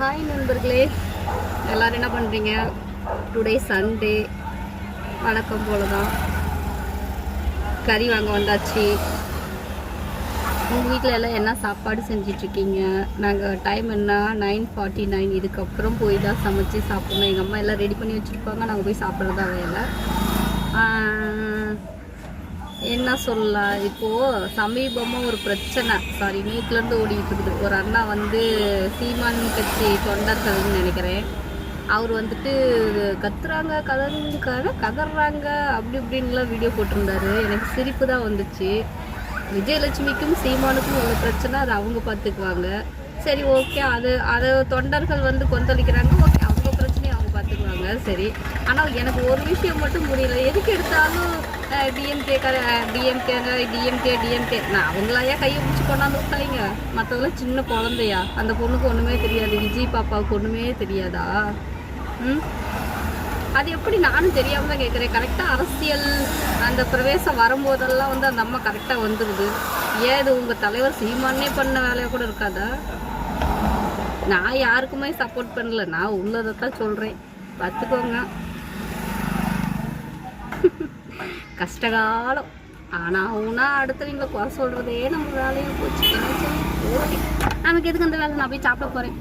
Hi நண்பர்களே, எல்லோரும் என்ன பண்ணுறீங்க? டுடே சண்டே, வழக்கம் போல தான் கறி வாங்க வந்தாச்சு. உங்கள் வீட்டில் எல்லாம் என்ன சாப்பாடு செஞ்சிட்ருக்கீங்க? நாங்கள் டைம் என்ன 9:49. இதுக்கப்புறம் போய் தான் சமைச்சு சாப்பிட்ணும். எங்கள் அம்மா எல்லாம் ரெடி பண்ணி வச்சுருப்பாங்க, நாங்கள் போய் சாப்பிட்றதா வேலை. என்ன சொல்லலாம், இப்போது சமீபமாக ஒரு பிரச்சனை, நேற்றுலேருந்து ஓடிக்கிட்டு இருக்குது. ஒரு அண்ணா வந்து சீமான் கட்சி தொண்டர்கள்னு நினைக்கிறேன், அவர் வந்துட்டு கத்துறாங்க கதறாங்க அப்படி இப்படின்லாம் வீடியோ போட்டிருந்தாரு. எனக்கு சிரிப்பு தான் வந்துச்சு. விஜயலட்சுமிக்கும் சீமானுக்கும் உள்ள பிரச்சனை, அதை அவங்க பார்த்துக்குவாங்க. சரி, ஓகே, அதை தொண்டர்கள் வந்து கொந்தளிக்கிறாங்க, ஓகே, அவங்க பிரச்சனையை அவங்க பார்த்துக்குவாங்க. சரி, ஆனால் எனக்கு ஒரு விஷயம் மட்டும் புரியல. எதுக்கு எடுத்தாலும் டிஎம்கே நான் அவங்களாயா கையை பிடிச்சி கொண்டாந்து விட்டாங்க? மற்றவங்களாம் சின்ன குழந்தையா? அந்த பொண்ணுக்கு ஒன்றுமே தெரியாது, விஜய் பாப்பாவுக்கு ஒன்றுமே தெரியாதா? அது எப்படி? நானும் தெரியாமல் தான் கேட்குறேன். கரெக்டாக அரசியல் அந்த பிரவேசம் வரும்போதெல்லாம் வந்து அந்த அம்மா கரெக்டாக வந்துடுது. ஏன் இது உங்கள் தலைவர் சீமானே பண்ண வேலையாக கூட இருக்காதா? நான் யாருக்குமே சப்போர்ட் பண்ணல, நான் உள்ளதை தான் சொல்கிறேன், பார்த்துக்கோங்க. கஷ்டகாலம் ஆனால் அடுத்தவங்களை குறை சொல்கிறதே நம்ம வேலையை போச்சு. நமக்கு எதுக்கு அந்த வேலை? நான் போய் சாப்பிட போகிறேன்.